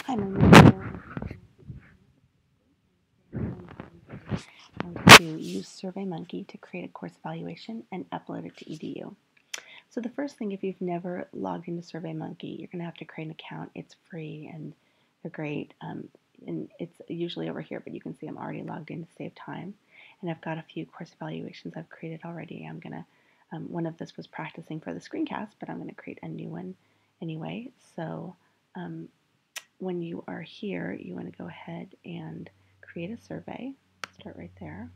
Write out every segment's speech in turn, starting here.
Hi, my name is I'm going to use SurveyMonkey to create a course evaluation and upload it to EDU. So the first thing, if you've never logged into SurveyMonkey, you're going to have to create an account. It's free and they're great. And it's usually over here, but you can see I'm already logged in to save time. And I've got a few course evaluations I've created already. I'm going to, one of this was practicing for the screencast, but I'm going to create a new one anyway. So when you are here, you want to go ahead and create a survey. Start right there.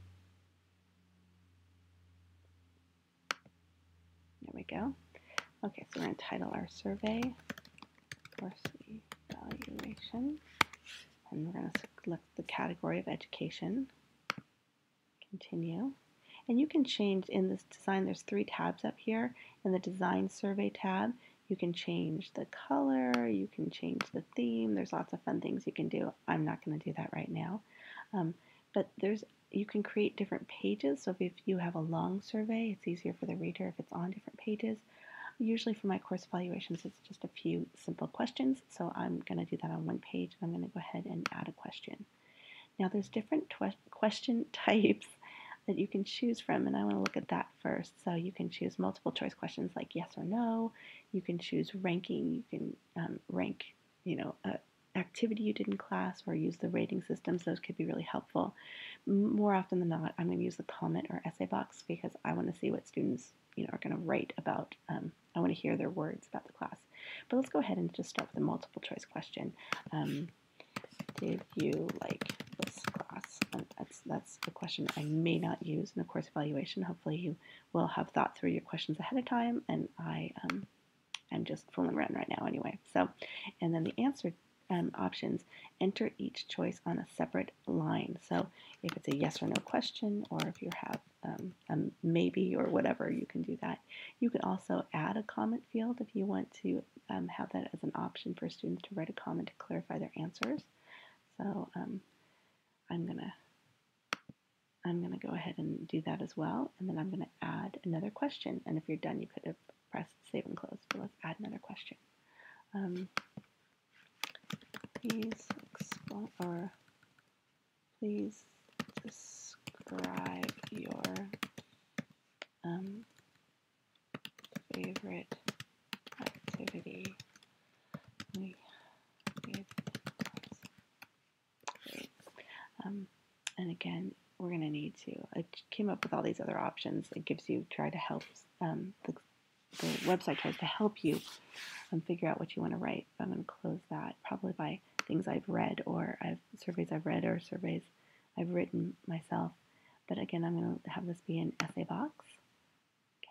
There we go. Okay, so we're going to title our survey course evaluation, and we're going to select the category of education. Continue. And you can change in this design, there's 3 tabs up here. In the design survey tab, you can change the color, you can change the theme. There's lots of fun things you can do. I'm not going to do that right now. But you can create different pages. So if you have a long survey, it's easier for the reader if it's on different pages. Usually for my course evaluations, it's just a few simple questions. So I'm going to do that on one page. I'm going to go ahead and add a question. Now there's different question types that you can choose from, and I want to look at that first. So you can choose multiple choice questions like yes or no. You can choose ranking. You can rank, activity you did in class, or use the rating systems. Those could be really helpful. More often than not, I'm going to use the comment or essay box because I want to see what students are going to write about. I want to hear their words about the class. But let's go ahead and just start with a multiple choice question. Did you like this class? And that's a question I may not use in a course evaluation. Hopefully you will have thought through your questions ahead of time, and I'm just fooling around right now anyway. So, and then the answer options, enter each choice on a separate line. So if it's a yes or no question, or if you have a maybe or whatever, you can do that. You can also add a comment field if you want to have that as an option for students to write a comment to clarify their answers. So I'm gonna go ahead and do that as well, and then I'm gonna add another question. And if you're done, you could have pressed save and close. But let's add another question. Please describe your favorite activity we did. Great. And again, we're going to need to, I came up with all these other options. It gives you, try to help, the website tries to help you figure out what you want to write. I'm going to close that, probably by things I've read, or surveys I've read, or surveys I've written myself. But again, I'm going to have this be an essay box.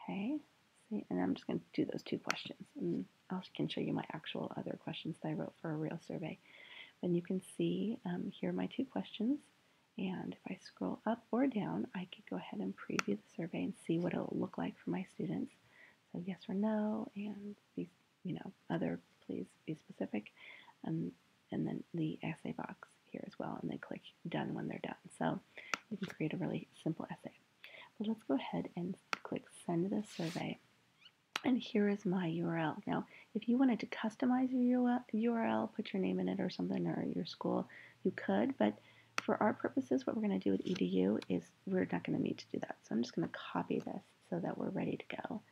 Okay, see, and I'm just going to do those 2 questions, and I can show you my actual other questions that I wrote for a real survey. And you can see here are my 2 questions. And if I scroll up or down, I could go ahead and preview the survey and see what it'll look like for my students. So yes or no, and be, other, please be specific, and then the essay box here as well, and then click done when they're done. So you can create a really simple essay. But let's go ahead and click send this survey. And here is my URL. Now, if you wanted to customize your URL, put your name in it or something, or your school, you could, but for our purposes, what we're going to do with EDU is we're not going to need to do that. So I'm just going to copy this so that we're ready to go.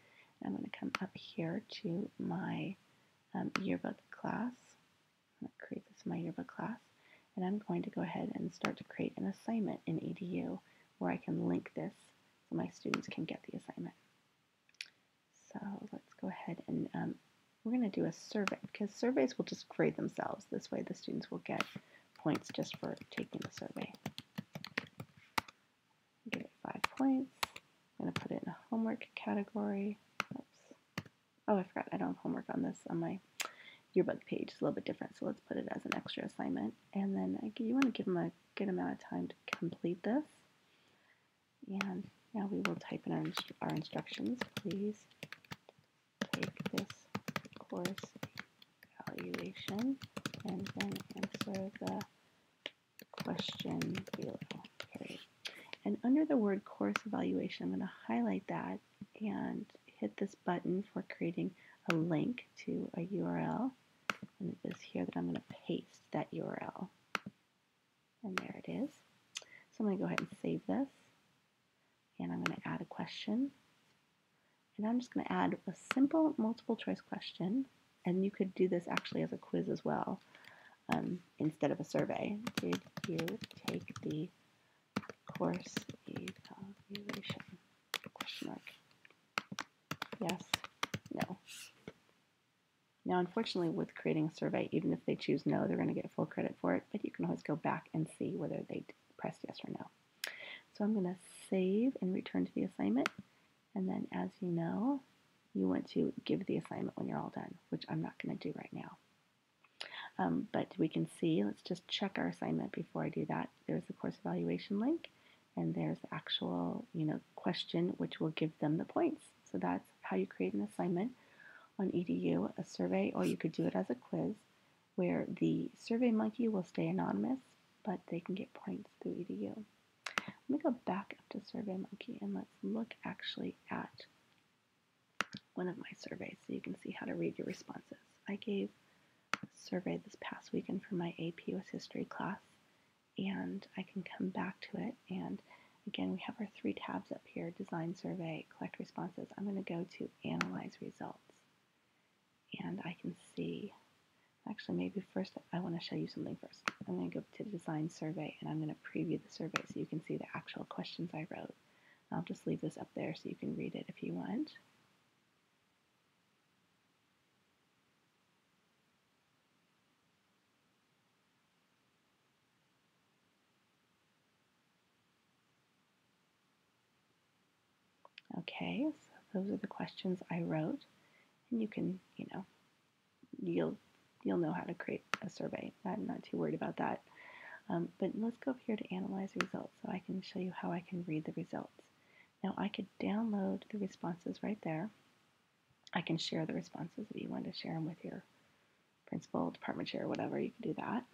And I'm going to come up here to my yearbook class. I'm going to create this in my yearbook class. And I'm going to go ahead and start to create an assignment in EDU where I can link this so my students can get the assignment. So let's go ahead and we're going to do a survey, because surveys will just grade themselves. This way the students will get points just for taking the survey. Give it 5 points. I'm going to put it in a homework category. Oops. Oh, I forgot I don't have homework on this on my yearbook page. It's a little bit different, so let's put it as an extra assignment. And then you want to give them a good amount of time to complete this. And now we will type in our instructions. Please take this course evaluation and then answer the question below. Period. And under the word course evaluation, I'm going to highlight that and hit this button for creating a link to a URL. And it is here. here that I'm going to paste that URL. And there it is. So I'm going to go ahead and save this. And I'm going to add a question. And I'm just going to add a simple multiple choice question. And you could do this actually as a quiz as well, instead of a survey. Did you take the course evaluation? Question mark. Yes. No. Now, unfortunately, with creating a survey, even if they choose no, they're going to get full credit for it, but you can always go back and see whether they pressed yes or no. So I'm going to save and return to the assignment, and then as you know, you want to give the assignment when you're all done, which I'm not going to do right now. But we can see, let's just check our assignment before I do that. There's the course evaluation link, and there's the actual, question, which will give them the points. So that's how you create an assignment on EDU, a survey, or you could do it as a quiz, where the Survey Monkey will stay anonymous, but they can get points through EDU. Let me go back up to Survey Monkey, and let's look actually at one of my surveys so you can see how to read your responses. I gave a survey this past weekend for my AP US History class, and I can come back to it, and again, we have our 3 tabs up here: Design Survey, Collect Responses. I'm going to go to Analyze Results, and I can see, actually maybe first I want to show you something first. I'm going to go to Design Survey, and I'm going to preview the survey so you can see the actual questions I wrote. I'll just leave this up there so you can read it if you want. Okay, so those are the questions I wrote, and you can, you'll know how to create a survey. I'm not too worried about that. But let's go up here to Analyze Results so I can show you how I can read the results. Now I could download the responses right there. I can share the responses if you want to share them with your principal, department chair, whatever, you can do that.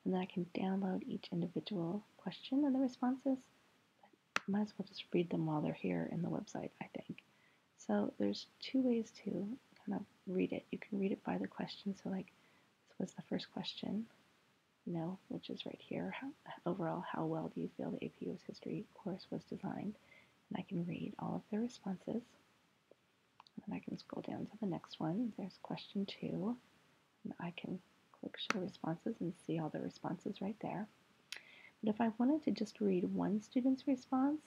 And then I can download each individual question and the responses. But might as well just read them while they're here in the website, I think. So there's 2 ways to kind of read it. You can read it by the question. So like this was the first question, which is right here. Overall, how well do you feel the AP US History course was designed? And I can read all of the responses. And I can scroll down to the next one. There's question 2. And I can click Show Responses and see all the responses right there. But if I wanted to just read one student's response,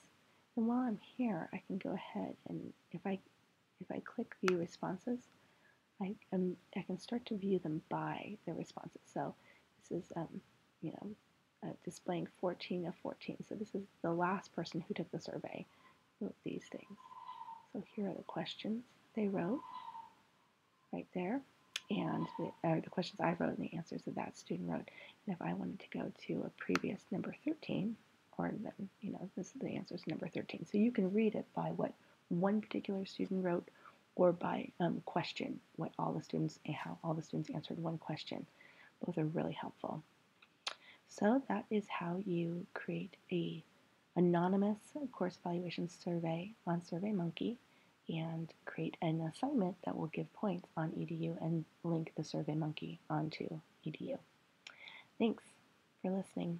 then while I'm here, I can go ahead and if I click View Responses, I can start to view them by their responses. So this is displaying 14 of 14. So this is the last person who took the survey wrote these things. So here are the questions they wrote right there, and the questions I wrote and the answers that that student wrote. And if I wanted to go to a previous number 13, or then, this is the answer is number 13. So you can read it by what one particular student wrote, or by question, what all the students, how all the students answered one question. Both are really helpful. So that is how you create a anonymous course evaluation survey on SurveyMonkey and create an assignment that will give points on EDU and link the SurveyMonkey onto EDU. Thanks for listening.